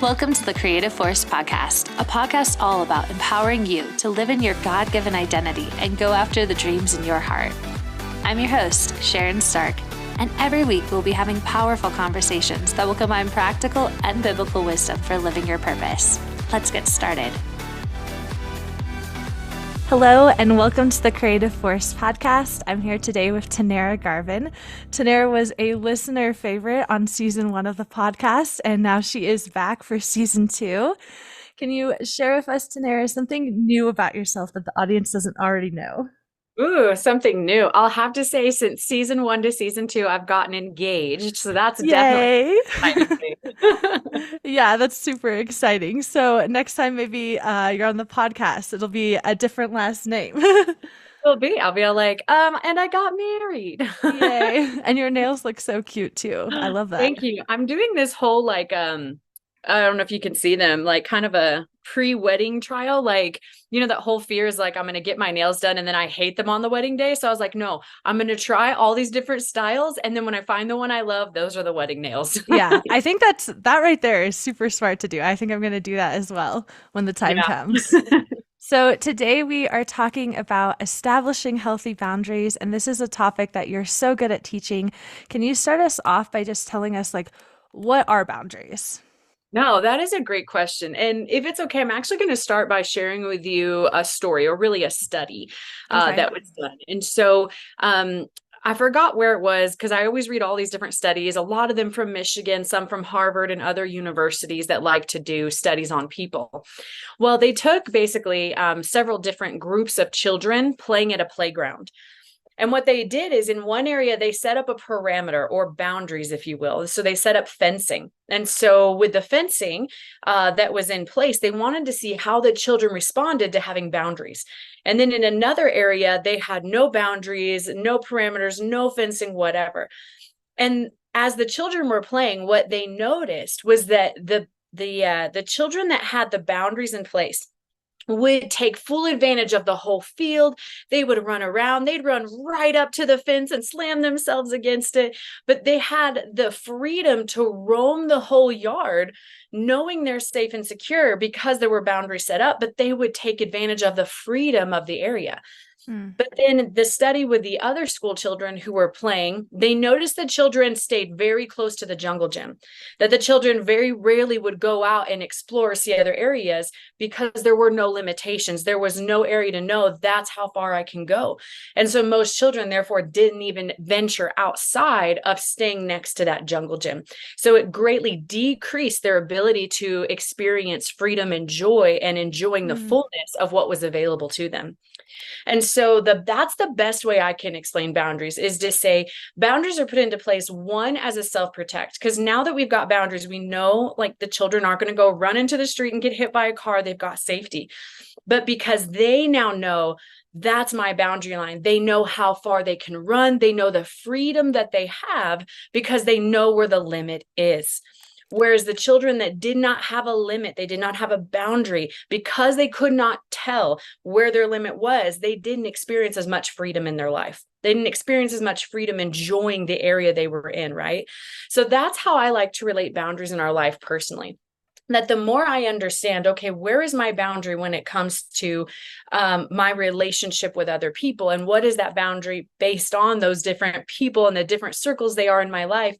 Welcome to the Creative Force Podcast, a podcast all about empowering you to live in your God-given identity and go after the dreams in your heart. I'm your host, Sharon Stark, and every week we'll be having powerful conversations that will combine practical and biblical wisdom for living your purpose. Let's get started. Hello, and welcome to the Creative Force Podcast. I'm here today with Tannera Garvin. Tannera was a listener favorite on season 1 of the podcast, and now she is back for season 2. Can you share with us, Tannera, something new about yourself that the audience doesn't already know? Ooh, something new. I'll have to say, since season 1 to season 2, I've gotten engaged. So that's definitely exciting. Yeah, that's super exciting. So next time maybe you're on the podcast, it'll be a different last name. I'll be all like, and I got married. Yay. And your nails look so cute too. I love that. Thank you. I'm doing this whole I don't know if you can see them, like kind of a pre-wedding trial. Like, you know, that whole fear is like, I'm going to get my nails done and then I hate them on the wedding day. So I was like, no, I'm going to try all these different styles. And then when I find the one I love, those are the wedding nails. Yeah, I think that right there is super smart to do. I think I'm going to do that as well when the time comes. So today we are talking about establishing healthy boundaries, and this is a topic that you're so good at teaching. Can you start us off by just telling us, like, what are boundaries? No, that is a great question. And if it's okay, I'm actually going to start by sharing with you a story, or really a study that was done. And so I forgot where it was, because I always read all these different studies, a lot of them from Michigan, some from Harvard and other universities that like to do studies on people. Well, they took basically several different groups of children playing at a playground. And what they did is, in one area, they set up a parameter, or boundaries, if you will. So they set up fencing. And so with the fencing that was in place, they wanted to see how the children responded to having boundaries. And then in another area, they had no boundaries, no parameters, no fencing, whatever. And as the children were playing, what they noticed was that the children that had the boundaries in place would take full advantage of the whole field. They would run around, they'd run right up to the fence and slam themselves against it. But they had the freedom to roam the whole yard, knowing they're safe and secure because there were boundaries set up, but they would take advantage of the freedom of the area. But then the study with the other school children who were playing, they noticed the children stayed very close to the jungle gym, that the children very rarely would go out and explore, see other areas, because there were no limitations. There was no area to know that's how far I can go. And so most children, therefore, didn't even venture outside of staying next to that jungle gym. So it greatly decreased their ability to experience freedom and joy and enjoying the fullness of what was available to them. And so that's the best way I can explain boundaries, is to say boundaries are put into place, one, as a self-protect, because now that we've got boundaries, we know, like, the children aren't going to go run into the street and get hit by a car. They've got safety. But because they now know that's my boundary line, they know how far they can run. They know the freedom that they have because they know where the limit is. Whereas the children that did not have a limit, they did not have a boundary, because they could not tell where their limit was, they didn't experience as much freedom in their life. They didn't experience as much freedom enjoying the area they were in, right? So that's how I like to relate boundaries in our life personally. That the more I understand, okay, where is my boundary when it comes to my relationship with other people? And what is that boundary based on those different people and the different circles they are in my life?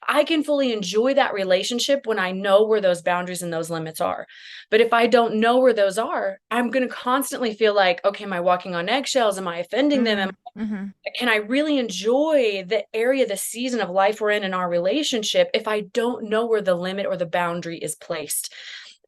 I can fully enjoy that relationship when I know where those boundaries and those limits are. But if I don't know where those are, I'm going to constantly feel like, okay, am I walking on eggshells? Am I offending them? Can I really enjoy the area, the season of life we're in our relationship, if I don't know where the limit or the boundary is placed?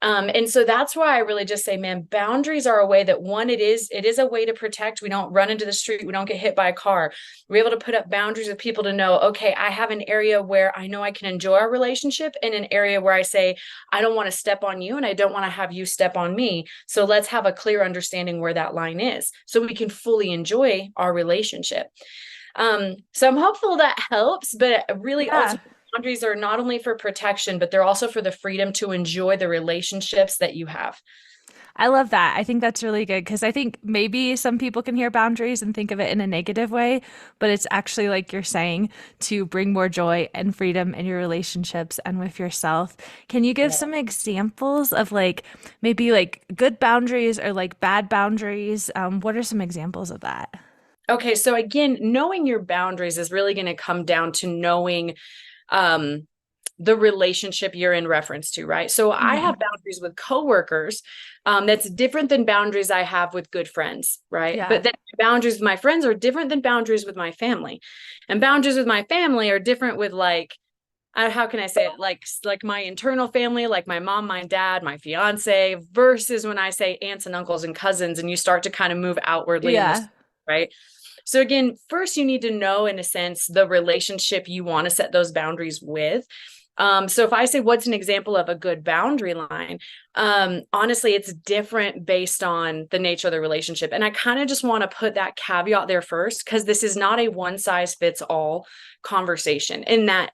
And so that's why I really just say, man, boundaries are a way that, one, it is a way to protect. We don't run into the street. We don't get hit by a car. We're able to put up boundaries with people to know, okay, I have an area where I know I can enjoy our relationship, and an area where I say, I don't want to step on you and I don't want to have you step on me. So let's have a clear understanding where that line is so we can fully enjoy our relationship. So I'm hopeful that helps, but really also, boundaries are not only for protection, but they're also for the freedom to enjoy the relationships that you have. I love that. I think that's really good because I think maybe some people can hear boundaries and think of it in a negative way, but it's actually like you're saying to bring more joy and freedom in your relationships and with yourself. Can you give some examples of like maybe like good boundaries or like bad boundaries? What are some examples of that? Okay, so again, knowing your boundaries is really going to come down to knowing um, the relationship you're in reference to, right? So I Hmm. have boundaries with coworkers, that's different than boundaries I have with good friends, right? Yeah. But then boundaries with my friends are different than boundaries with my family, and boundaries with my family are different with like, how can I say it? Like my internal family, like my mom, my dad, my fiance, versus when I say aunts and uncles and cousins, and you start to kind of move outwardly in this, Yeah. right? So again, first you need to know, in a sense, the relationship you want to set those boundaries with. So if I say what's an example of a good boundary line, honestly, it's different based on the nature of the relationship. And I kind of just want to put that caveat there first, because this is not a one size fits all conversation. In that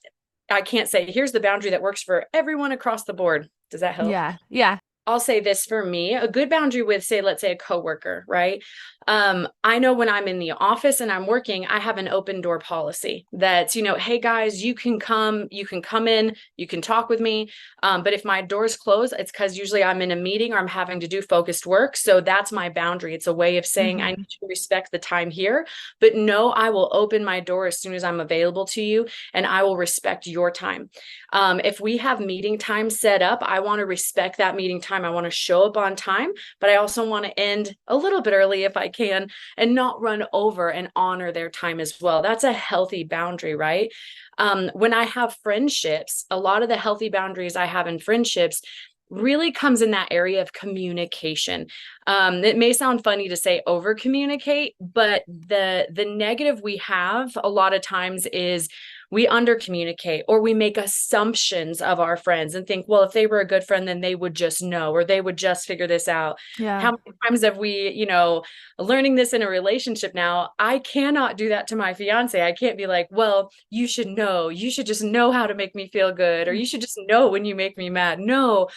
I can't say, here's the boundary that works for everyone across the board. Does that help? Yeah. Yeah. I'll say this for me, a good boundary with, say, let's say a coworker, right? I know when I'm in the office and I'm working, I have an open door policy that's, hey guys, you can come in, you can talk with me. But if my door's closed, it's because usually I'm in a meeting or I'm having to do focused work. So that's my boundary. It's a way of saying I Hmm. need to respect the time here, but no, I will open my door as soon as I'm available to you, and I will respect your time. If we have meeting time set up, I want to respect that meeting time. I want to show up on time, but I also want to end a little bit early if I can, and not run over, and honor their time as well. That's a healthy boundary, right? When I have friendships, a lot of the healthy boundaries I have in friendships really comes in that area of communication. It may sound funny to say over communicate, but the negative we have a lot of times is we under communicate, or we make assumptions of our friends and think, well, if they were a good friend, then they would just know, or they would just figure this out. Yeah. How many times have we, learning this in a relationship now? I cannot do that to my fiance. I can't be like, well, you should know, you should just know how to make me feel good, or you should just know when you make me mad. No,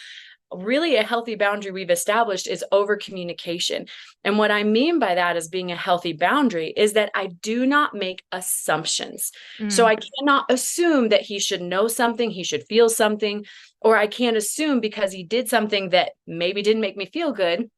really a healthy boundary we've established is over communication. And what I mean by that as being a healthy boundary is that I do not make assumptions. So Mm. I cannot assume that he should know something, he should feel something, or I can't assume because he did something that maybe didn't make me feel good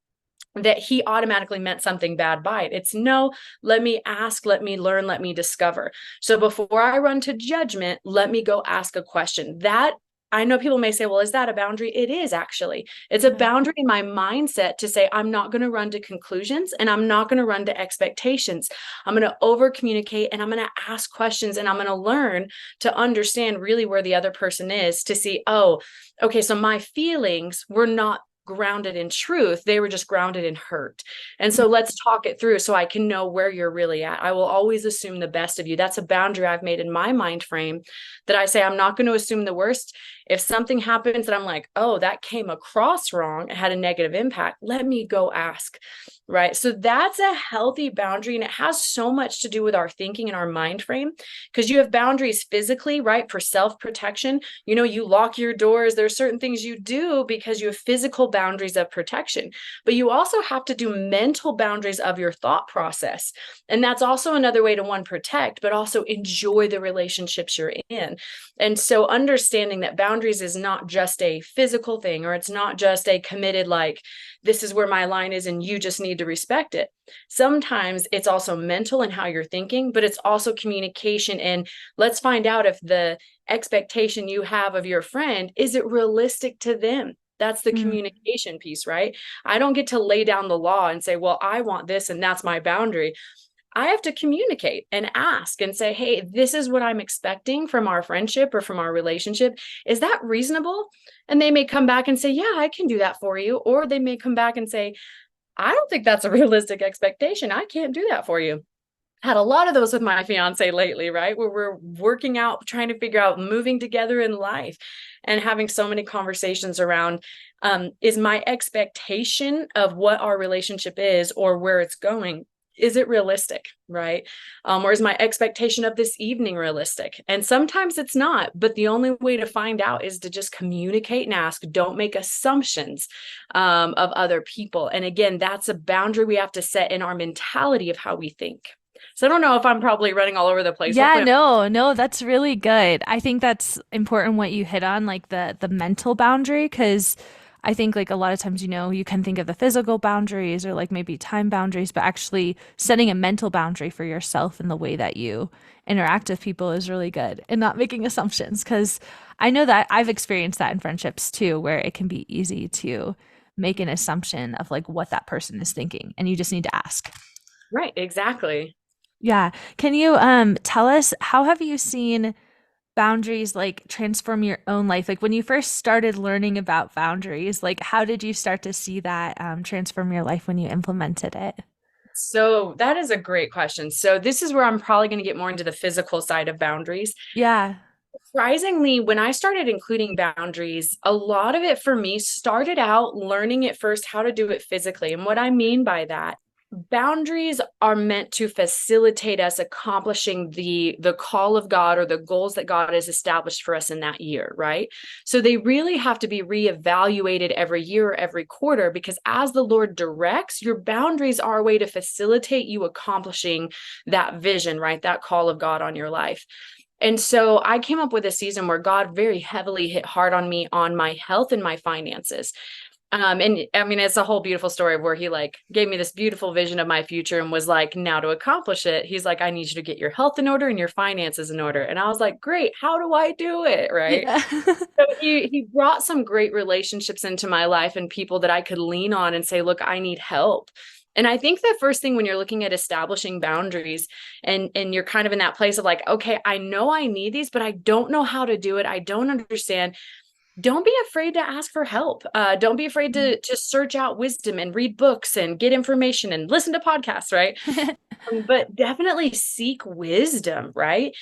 that he automatically meant something bad by it. It's no, let me ask, let me learn, let me discover. So before I run to judgment, let me go ask a question. That, I know people may say, well, is that a boundary? It is actually. It's a Yeah. boundary in my mindset to say, I'm not going to run to conclusions, and I'm not going to run to expectations. I'm going to over communicate, and I'm going to ask questions, and I'm going to learn to understand really where the other person is, to see, oh, okay, so my feelings were not grounded in truth, they were just grounded in hurt. And so let's talk it through so I can know where you're really at. I will always assume the best of you. That's a boundary I've made in my mind frame, that I say I'm not going to assume the worst. If something happens that I'm like, oh, that came across wrong, it had a negative impact, let me go ask. Right. So that's a healthy boundary. And it has so much to do with our thinking and our mind frame, because you have boundaries physically, right? For self-protection. You lock your doors. There are certain things you do because you have physical boundaries of protection, but you also have to do mental boundaries of your thought process. And that's also another way to, one, protect, but also enjoy the relationships you're in. And so understanding that boundaries is not just a physical thing, or it's not just a committed, like, this is where my line is and you just need to respect it. Sometimes it's also mental and how you're thinking, but it's also communication. And let's find out if the expectation you have of your friend, is it realistic to them? That's the Mm. communication piece, right? I don't get to lay down the law and say, well, I want this and that's my boundary. I have to communicate and ask and say, hey, this is what I'm expecting from our friendship or from our relationship. Is that reasonable? And they may come back and say, yeah, I can do that for you. Or they may come back and say, I don't think that's a realistic expectation. I can't do that for you. Had a lot of those with my fiance lately, right? Where we're working out, trying to figure out moving together in life, and having so many conversations around, is my expectation of what our relationship is or where it's going, is it realistic, right? Or is my expectation of this evening realistic? And sometimes it's not, but the only way to find out is to just communicate and ask. Don't make assumptions of other people. And again, that's a boundary we have to set in our mentality of how we think. So I don't know if I'm probably running all over the place. Yeah, no, that's really good. I think that's important what you hit on, like the mental boundary, because I think like a lot of times, you can think of the physical boundaries or like maybe time boundaries, but actually setting a mental boundary for yourself in the way that you interact with people is really good, and not making assumptions. Because I know that I've experienced that in friendships too, where it can be easy to make an assumption of like what that person is thinking, and you just need to ask. Right, exactly. Yeah. Can you tell us, how have you seen boundaries like transform your own life? Like when you first started learning about boundaries, like how did you start to see that transform your life when you implemented it? So that is a great question. So this is where I'm probably going to get more into the physical side of boundaries. Yeah. Surprisingly, when I started including boundaries, a lot of it for me started out learning at first how to do it physically. And what I mean by that, boundaries are meant to facilitate us accomplishing the call of God or the goals that God has established for us in that year, right? So they really have to be reevaluated every year or every quarter, because as the Lord directs, your boundaries are a way to facilitate you accomplishing that vision, right? That call of God on your life. And so I came up with a season where God very heavily hit hard on me on my health and my finances. And I mean, it's a whole beautiful story of where he like gave me this beautiful vision of my future and was like, now to accomplish it, he's like, I need you to get your health in order and your finances in order. And I was like, great, how do I do it? Right. Yeah. So he brought some great relationships into my life and people that I could lean on and say, look, I need help. And I think the first thing when you're looking at establishing boundaries and you're kind of in that place of like, okay, I know I need these, but I don't know how to do it. I don't understand. Don't be afraid to ask for help. Don't be afraid to search out wisdom and read books and get information and listen to podcasts, right? But definitely seek wisdom, right?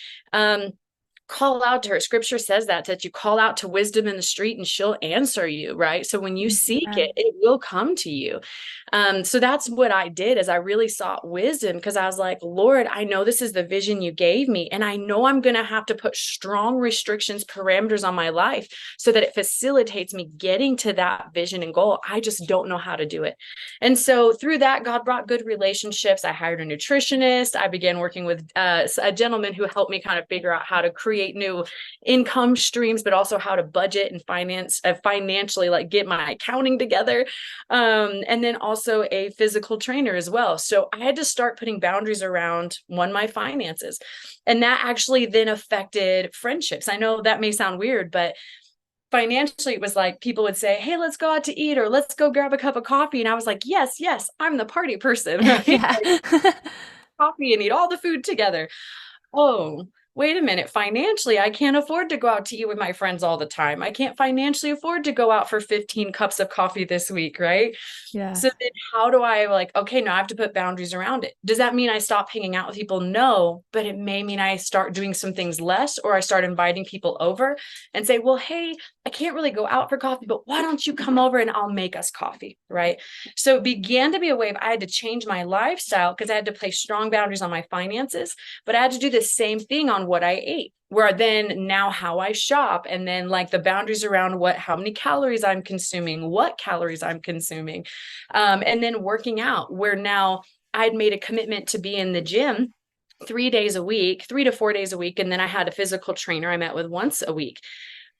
Call out to her. Scripture says that you call out to wisdom in the street and she'll answer you, right? So when you seek Yeah. it, it will come to you. So that's what I did, is I really sought wisdom, because I was like, Lord, I know this is the vision you gave me, and I know I'm going to have to put strong restrictions, parameters on my life so that it facilitates me getting to that vision and goal. I just don't know how to do it. And so through that, God brought good relationships. I hired a nutritionist. I began working with a gentleman who helped me kind of figure out how to create new income streams, but also how to budget and financially like get my accounting together. And then also a physical trainer as well. So I had to start putting boundaries around my finances. And that actually then affected friendships. I know that may sound weird, but financially, it was like people would say, hey, let's go out to eat, or let's go grab a cup of coffee. And I was like, yes, I'm the party person, right? Yeah. Coffee and eat all the food together. Oh, wait a minute. Financially, I can't afford to go out to eat with my friends all the time. I can't financially afford to go out for 15 cups of coffee this week, right? Yeah. So then how do I like, okay, no, I have to put boundaries around it. Does that mean I stop hanging out with people? No, but it may mean I start doing some things less, or I start inviting people over and say, well, hey, I can't really go out for coffee, but why don't you come over and I'll make us coffee, right? So it began to be a way of I had to change my lifestyle, because I had to place strong boundaries on my finances, but I had to do the same thing on what I ate, where then now how I shop, and then like the boundaries around how many calories I'm consuming, what calories I'm consuming, and then working out, where now I'd made a commitment to be in the gym 3 to 4 days a week. And then I had a physical trainer I met with once a week.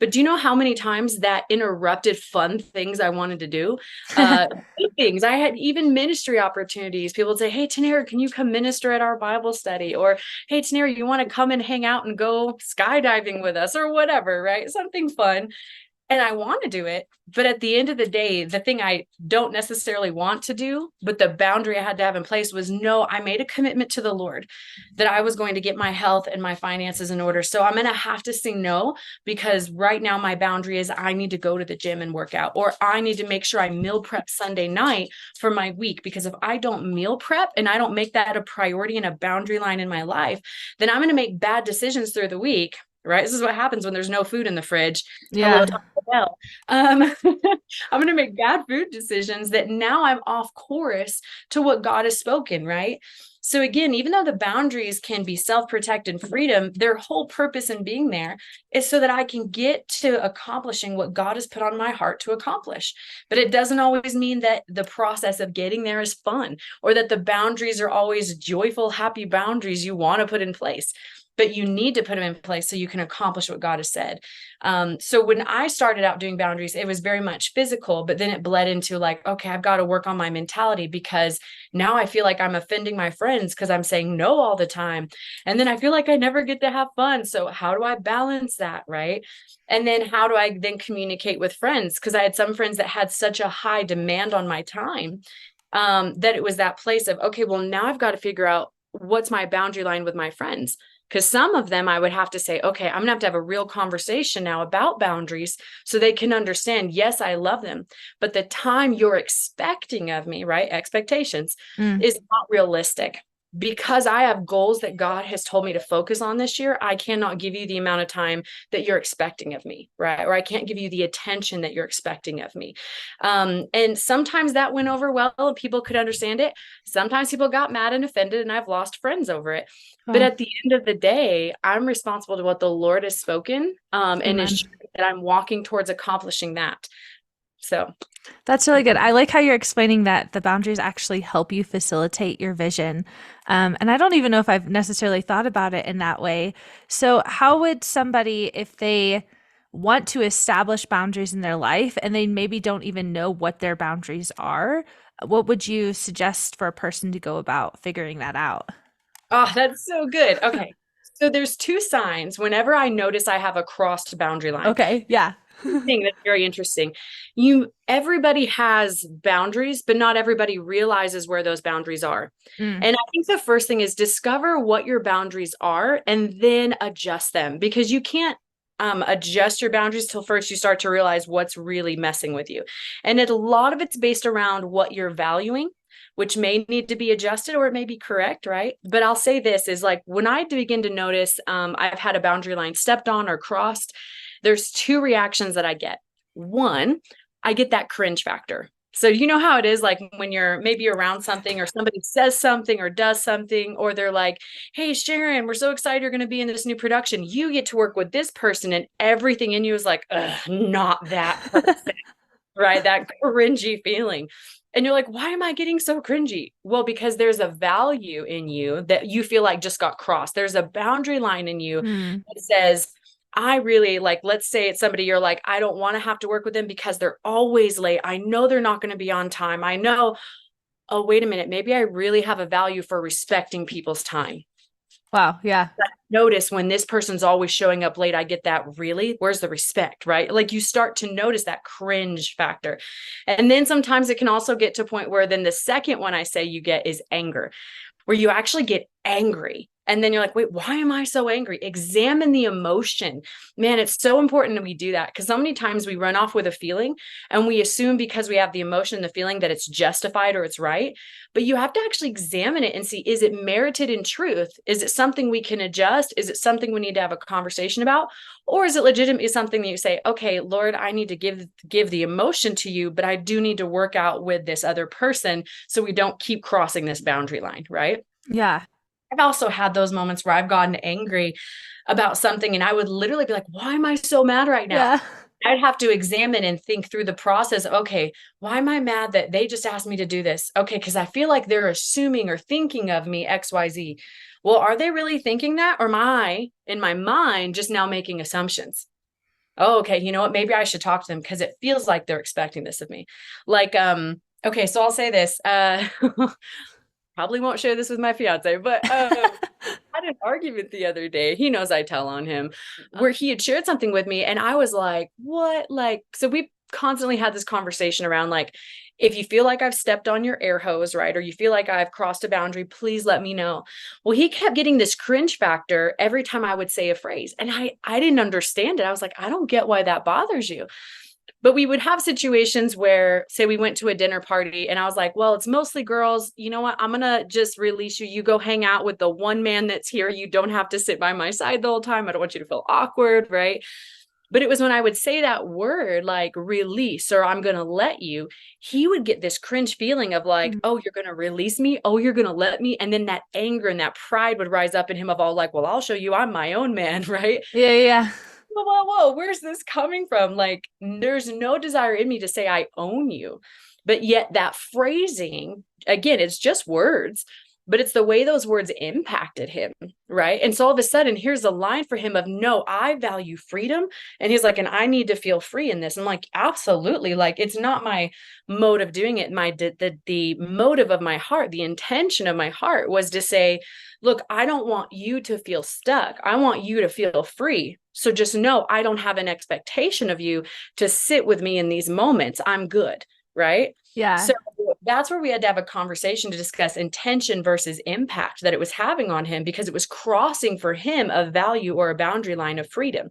But do you know how many times that interrupted fun things I wanted to do? Things. I had even ministry opportunities. People would say, hey, Tannera, can you come minister at our Bible study? Or, hey, Tannera, you want to come and hang out and go skydiving with us, or whatever, right? Something fun. And I want to do it. But at the end of the day, the thing I don't necessarily want to do, but the boundary I had to have in place was, no, I made a commitment to the Lord that I was going to get my health and my finances in order. So I'm going to have to say no, because right now my boundary is I need to go to the gym and work out, or I need to make sure I meal prep Sunday night for my week. Because if I don't meal prep and I don't make that a priority and a boundary line in my life, then I'm going to make bad decisions through the week. Right. This is what happens when there's no food in the fridge. Yeah. Hello, I'm going to make bad food decisions that now I'm off course to what God has spoken. Right. So again, even though the boundaries can be self-protect and freedom, their whole purpose in being there is so that I can get to accomplishing what God has put on my heart to accomplish. But it doesn't always mean that the process of getting there is fun, or that the boundaries are always joyful, happy boundaries you want to put in place. But you need to put them in place so you can accomplish what God has said. So when I started out doing boundaries, it was very much physical, but then it bled into like, okay, I've got to work on my mentality, because now I feel like I'm offending my friends because I'm saying no all the time. And then I feel like I never get to have fun. So how do I balance that? Right. And then how do I then communicate with friends? Because I had some friends that had such a high demand on my time, that it was that place of, okay, well, now I've got to figure out what's my boundary line with my friends. Because some of them I would have to say, okay, I'm going to have a real conversation now about boundaries so they can understand, yes, I love them, but the time you're expecting of me, right? Expectations is not realistic. Because I have goals that God has told me to focus on this year, I cannot give you the amount of time that you're expecting of me, right? Or I can't give you the attention that you're expecting of me. And sometimes that went over well and people could understand it. Sometimes people got mad and offended, and I've lost friends over it. But at the end of the day, I'm responsible to what the Lord has spoken, and ensuring that I'm walking towards accomplishing that. So that's really good. I like how you're explaining that the boundaries actually help you facilitate your vision. And I don't even know if I've necessarily thought about it in that way. So how would somebody, if they want to establish boundaries in their life and they maybe don't even know what their boundaries are, what would you suggest for a person to go about figuring that out? Oh, that's so good. Okay. So there's two signs whenever I notice I have a crossed boundary line. Okay. Yeah. Thing that's very interesting. Everybody has boundaries, but not everybody realizes where those boundaries are. And I think the first thing is discover what your boundaries are and then adjust them, because you can't adjust your boundaries till first you start to realize what's really messing with you. And a lot of it's based around what you're valuing, which may need to be adjusted, or it may be correct, right? But I'll say this is like, when I begin to notice I've had a boundary line stepped on or crossed, there's two reactions that I get. One, I get that cringe factor. So you know how it is, like when you're maybe around something or somebody says something or does something, or they're like, hey, Sharon, we're so excited you're going to be in this new production. You get to work with this person, and everything in you is like, not that person, right? That cringy feeling. And you're like, why am I getting so cringy? Well, because there's a value in you that you feel like just got crossed. There's a boundary line in you that says, I really like, let's say it's somebody you're like, I don't want to have to work with them because they're always late. I know they're not going to be on time. I know, oh, wait a minute. Maybe I really have a value for respecting people's time. Wow. Yeah. Notice when this person's always showing up late, I get that, really? Where's the respect, right? Like you start to notice that cringe factor. And then sometimes it can also get to a point where then the second one I say you get is anger, where you actually get angry. And then you're like, wait, why am I so angry? Examine the emotion. Man, it's so important that we do that, because so many times we run off with a feeling and we assume because we have the emotion, the feeling, that it's justified or it's right. But you have to actually examine it and see, is it merited in truth? Is it something we can adjust? Is it something we need to have a conversation about? Or is it legitimately something that you say, okay, Lord, I need to give the emotion to you, but I do need to work out with this other person so we don't keep crossing this boundary line, right? Yeah. I've also had those moments where I've gotten angry about something and I would literally be like, why am I so mad right now? Yeah. I'd have to examine and think through the process. Okay, why am I mad that they just asked me to do this? Okay, because I feel like they're assuming or thinking of me XYZ. Well, are they really thinking that? Or am I, in my mind, just now making assumptions? Oh, okay, you know what? Maybe I should talk to them because it feels like they're expecting this of me. Like, okay, so I'll say this. Probably won't share this with my fiance, but I had an argument the other day. He knows I tell on him, where he had shared something with me. And I was like, what? Like, so we constantly had this conversation around like, if you feel like I've stepped on your air hose, right? Or you feel like I've crossed a boundary, please let me know. Well, he kept getting this cringe factor every time I would say a phrase. And I didn't understand it. I was like, I don't get why that bothers you. But we would have situations where, say, we went to a dinner party and I was like, well, it's mostly girls. You know what? I'm going to just release you. You go hang out with the one man that's here. You don't have to sit by my side the whole time. I don't want you to feel awkward, right? But it was when I would say that word, like release, or I'm going to let you, he would get this cringe feeling of like, Mhm. oh, you're going to release me. Oh, you're going to let me. And then that anger and that pride would rise up in him of all like, well, I'll show you I'm my own man. Right. Yeah, yeah. Whoa, where's this coming from? Like, there's no desire in me to say I own you. But yet that phrasing, again, it's just words, but it's the way those words impacted him, right? And so all of a sudden, here's a line for him of, no, I value freedom. And he's like, and I need to feel free in this. I'm like, absolutely. Like, it's not my mode of doing it. The motive of my heart, the intention of my heart was to say, look, I don't want you to feel stuck. I want you to feel free. So just know I don't have an expectation of you to sit with me in these moments. I'm good. Right. Yeah. So that's where we had to have a conversation to discuss intention versus impact that it was having on him, because it was crossing for him a value or a boundary line of freedom.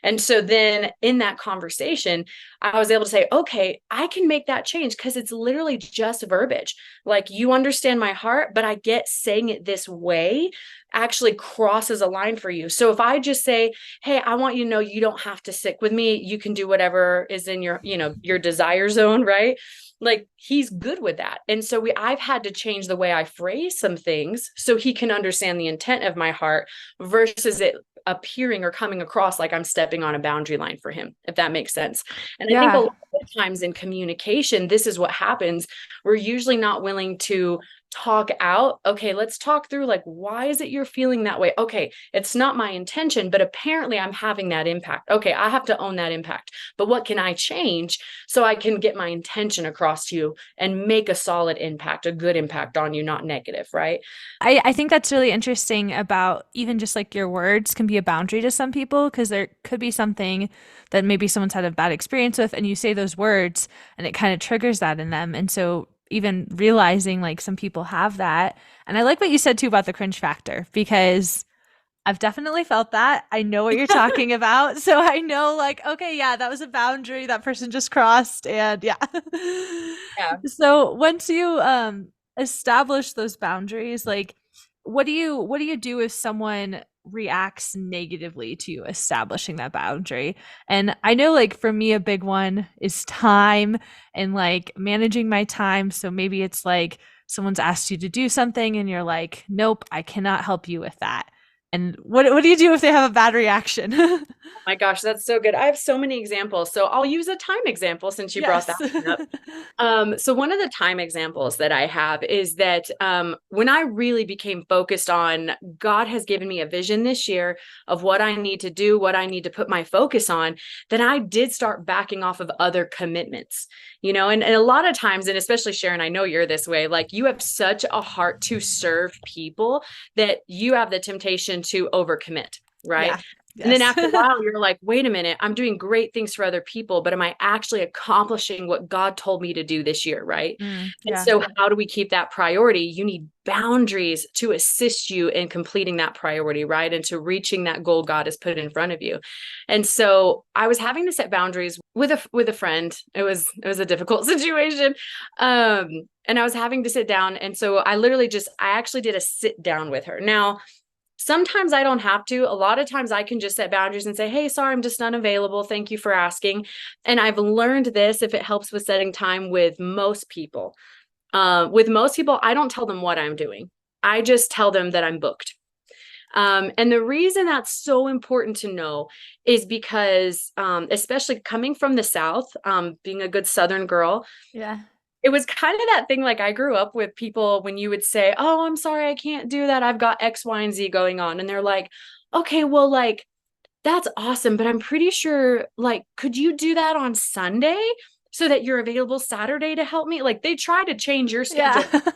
And so then in that conversation, I was able to say, okay, I can make that change because it's literally just verbiage. Like, you understand my heart, but I get saying it this way actually crosses a line for you. So if I just say, hey, I want you to know you don't have to sit with me. You can do whatever is in your, your desire zone, right? Like, he's good with that. And so I've had to change the way I phrase some things so he can understand the intent of my heart versus it appearing or coming across like I'm stepping on a boundary line for him, if that makes sense. And I think a Yeah. lot of times in communication, this is what happens. We're usually not willing to talk out. Okay, let's talk through, like, why is it you're feeling that way? Okay, it's not my intention, but apparently I'm having that impact. Okay, I have to own that impact. But what can I change so I can get my intention across to you and make a solid impact, a good impact on you, not negative, right? I think that's really interesting about even just like your words can be a boundary to some people because there could be something that maybe someone's had a bad experience with, and you say those words and it kind of triggers that in them. And so even realizing like some people have that. And I like what you said too about the cringe factor, because I've definitely felt that. I know what you're talking about. So I know, like, okay, yeah, that was a boundary that person just crossed. And yeah. Yeah. So once you establish those boundaries, like what do you do if someone reacts negatively to you establishing that boundary? And I know, like, for me, a big one is time and like managing my time. So maybe it's like someone's asked you to do something and you're like, nope, I cannot help you with that. And what do you do if they have a bad reaction? My gosh, that's so good. I have so many examples. So I'll use a time example since you brought that Yes. one up. So one of the time examples that I have is that when I really became focused on, God has given me a vision this year of what I need to do, what I need to put my focus on, then I did start backing off of other commitments, and a lot of times, and especially Sharon, I know you're this way, like, you have such a heart to serve people that you have the temptation to overcommit, right? Yeah. And then Yes. after a while, you're like, wait a minute, I'm doing great things for other people, but am I actually accomplishing what God told me to do this year? Right. And Yeah. so how do we keep that priority? You need boundaries to assist you in completing that priority, right? And to reaching that goal God has put in front of you. And so I was having to set boundaries with a friend. It was a difficult situation. And I was having to sit down. And so I actually did a sit down with her. Now, sometimes I don't have to. A lot of times I can just set boundaries and say, hey, sorry, I'm just unavailable. Thank you for asking. And I've learned this, if it helps with setting time with most people. I don't tell them what I'm doing. I just tell them that I'm booked. And the reason that's so important to know is because, especially coming from the South, being a good Southern girl, Yeah. it was kind of that thing. Like, I grew up with people when you would say, oh, I'm sorry, I can't do that. I've got X, Y, and Z going on. And they're like, okay, well, like, that's awesome. But I'm pretty sure, like, could you do that on Sunday so that you're available Saturday to help me? Like, they try to change your schedule. Yeah.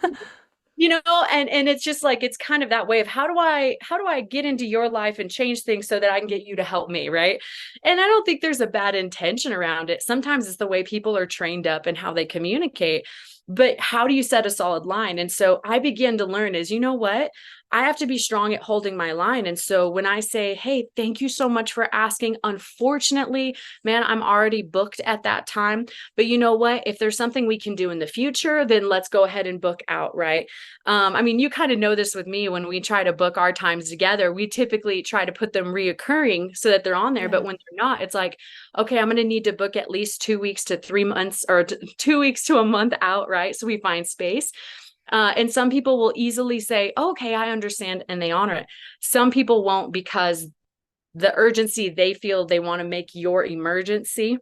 And it's just like, it's kind of that way of how do I get into your life and change things so that I can get you to help me, right? And I don't think there's a bad intention around it. Sometimes it's the way people are trained up and how they communicate, but how do you set a solid line? And so I began to learn is, you know what? I have to be strong at holding my line. And so when I say, hey, thank you so much for asking, unfortunately, man, I'm already booked at that time. But you know what? If there's something we can do in the future, then let's go ahead and book out, right? I mean, you kind of know this with me. When we try to book our times together, we typically try to put them reoccurring so that they're on there. But when they're not, it's like, okay, I'm going to need to book at least 2 weeks to 3 months, or 2 weeks to a month out, right? So we find space. And some people will easily say, okay, I understand, and they honor it. Some people won't, because the urgency, they feel they want to make your emergency.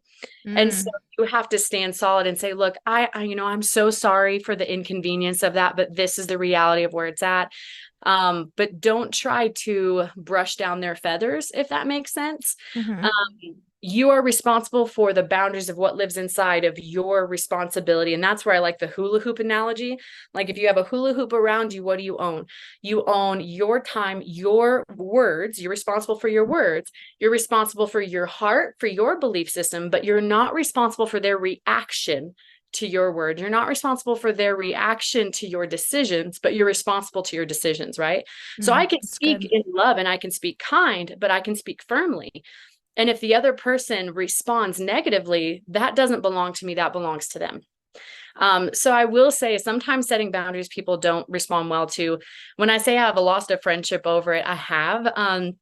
And so you have to stand solid and say, look, I'm so sorry for the inconvenience of that, but this is the reality of where it's at. But don't try to brush down their feathers, if that makes sense. You are responsible for the boundaries of what lives inside of your responsibility. And that's where I like the hula hoop analogy. Like, if you have a hula hoop around you, what do you own? You own your time, your words. You're responsible for your words. You're responsible for your heart, for your belief system, but you're not responsible for their reaction to your word. You're not responsible for their reaction to your decisions, but you're responsible to your decisions, right? So I can speak in love and I can speak kind, but I can speak firmly. And if the other person responds negatively, that doesn't belong to me, that belongs to them. So I will say, sometimes setting boundaries, people don't respond well to. When I say I have lost a friendship over it, I have.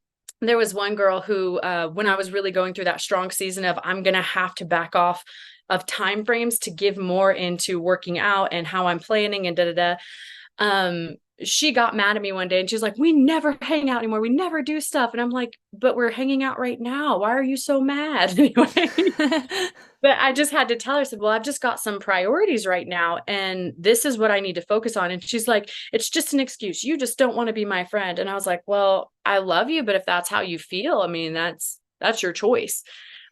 There was one girl who, when I was really going through that strong season of, I'm going to have to back off of time frames to give more into working out and how I'm planning and she got mad at me one day and she's like, we never hang out anymore. We never do stuff. And I'm like, but we're hanging out right now. Why are you so mad? But I just had to tell her, I said, well, I've just got some priorities right now, and this is what I need to focus on. And she's like, it's just an excuse. You just don't want to be my friend. And I was like, well, I love you, but if that's how you feel, I mean, that's your choice.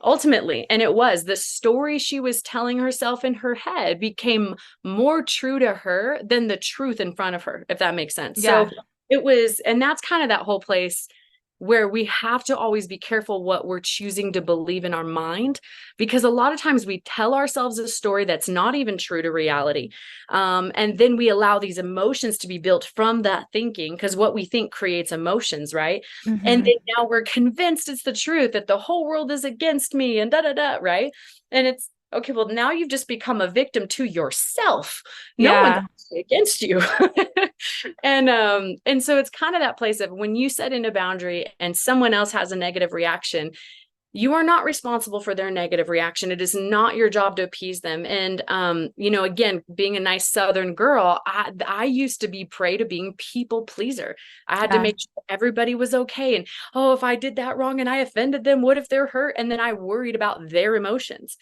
Ultimately. And it was the story she was telling herself in her head became more true to her than the truth in front of her, if that makes sense. Yeah. So it was, and that's kind of that whole place where we have to always be careful what we're choosing to believe in our mind, because a lot of times we tell ourselves a story that's not even true to reality. And then we allow these emotions to be built from that thinking, because what we think creates emotions, right? And then now we're convinced it's the truth, that the whole world is against me and right? And it's, okay, well, now you've just become a victim to yourself. No one's against you. And so it's kind of that place of, when you set in a boundary and someone else has a negative reaction, you are not responsible for their negative reaction. It is not your job to appease them. And, again, being a nice Southern girl, I used to be prey to being people pleaser. I had to make sure everybody was okay. And, oh, if I did that wrong and I offended them, what if they're hurt? And then I worried about their emotions.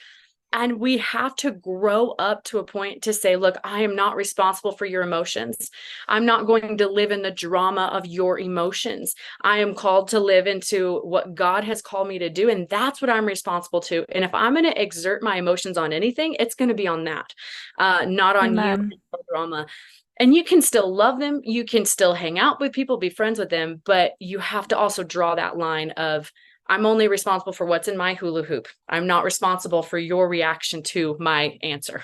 And we have to grow up to a point to say, look, I am not responsible for your emotions. I'm not going to live in the drama of your emotions. I am called to live into what God has called me to do. And that's what I'm responsible to. And if I'm going to exert my emotions on anything, it's going to be on that, not on you drama. And you can still love them. You can still hang out with people, be friends with them, but you have to also draw that line of, I'm only responsible for what's in my hula hoop. I'm not responsible for your reaction to my answer.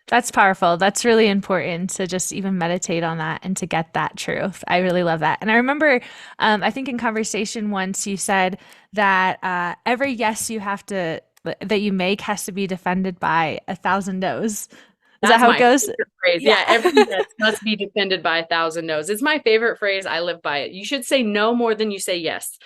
That's powerful. That's really important to just even meditate on that and to get that truth. I really love that. And I remember, I think in conversation once you said that every yes that you make has to be defended by 1,000 no's. Is that how it goes? Phrase. Yeah. Every yes must be defended by 1,000 no's. It's my favorite phrase. I live by it. You should say no more than you say yes.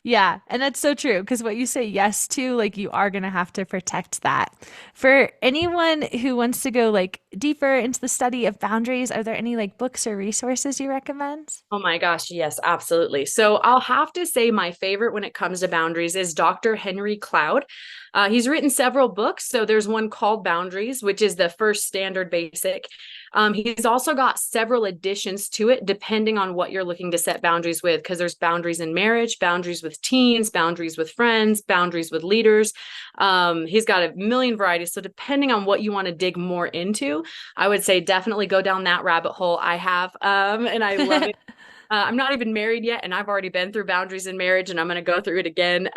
Yeah. And that's so true, because what you say yes to, like, you are going to have to protect that. For anyone who wants to go like deeper into the study of boundaries, are there any like books or resources you recommend? Oh my gosh. Yes, absolutely. So I'll have to say my favorite when it comes to boundaries is Dr. Henry Cloud. He's written several books. So there's one called Boundaries, which is the first standard basic. He's also got several additions to it, depending on what you're looking to set boundaries with, because there's boundaries in marriage, boundaries with teens, boundaries with friends, boundaries with leaders. He's got a million varieties. So depending on what you want to dig more into, I would say definitely go down that rabbit hole. I have, and I love it. I'm not even married yet, and I've already been through boundaries in marriage, and I'm going to go through it again.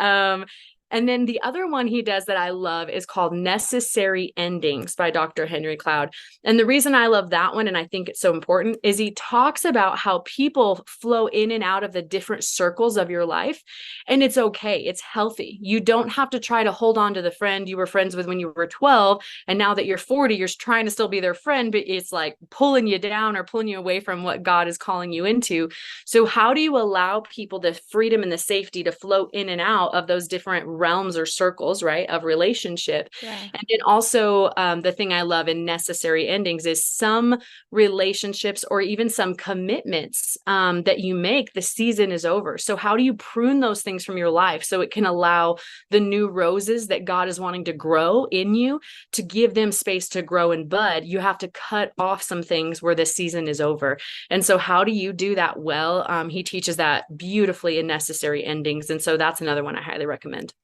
And then the other one he does that I love is called Necessary Endings by Dr. Henry Cloud. And the reason I love that one, and I think it's so important, is he talks about how people flow in and out of the different circles of your life. And it's okay. It's healthy. You don't have to try to hold on to the friend you were friends with when you were 12. And now that you're 40, you're trying to still be their friend, but it's like pulling you down or pulling you away from what God is calling you into. So how do you allow people the freedom and the safety to flow in and out of those different realms or circles, right, of relationship? Yeah. And then also the thing I love in Necessary Endings is some relationships or even some commitments that you make, the season is over. So how do you prune those things from your life so it can allow the new roses that God is wanting to grow in you to give them space to grow and bud? You have to cut off some things where the season is over. And so how do you do that well? He teaches that beautifully in Necessary Endings. And so that's another one I highly recommend.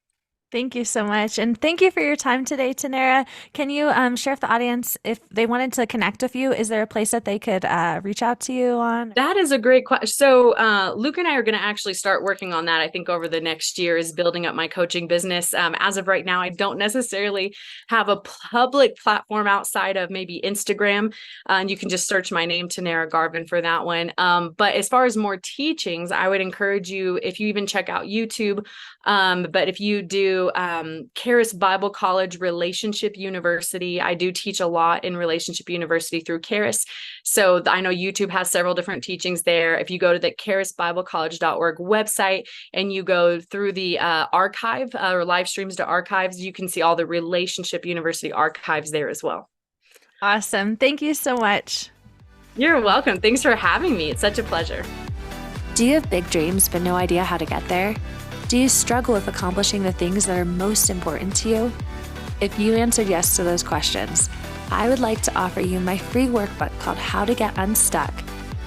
Thank you so much. And thank you for your time today, Tannera. Can you share with the audience, if they wanted to connect with you, is there a place that they could reach out to you on? That is a great question. So Luke and I are going to actually start working on that, I think, over the next year, is building up my coaching business. As of right now, I don't necessarily have a public platform outside of maybe Instagram. And you can just search my name, Tannera Garvin, for that one. But as far as more teachings, I would encourage you, if you even check out YouTube, but if you do Charis Bible College Relationship University, I do teach a lot in Relationship University through Charis. So I know YouTube has several different teachings there. If you go to the charisbiblecollege.org website and you go through the archive or live streams to archives, you can see all the Relationship University archives there as well. Awesome. Thank you so much. You're welcome. Thanks for having me. It's such a pleasure. Do you have big dreams but no idea how to get there? Do you struggle with accomplishing the things that are most important to you? If you answered yes to those questions, I would like to offer you my free workbook called How to Get Unstuck,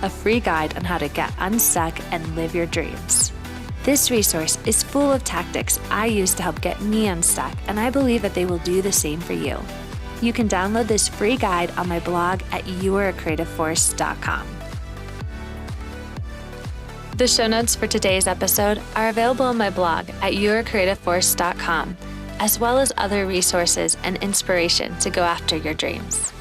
a free guide on how to get unstuck and live your dreams. This resource is full of tactics I use to help get me unstuck, and I believe that they will do the same for you. You can download this free guide on my blog at youarecreativeforce.com. The show notes for today's episode are available on my blog at youarecreativeforce.com, as well as other resources and inspiration to go after your dreams.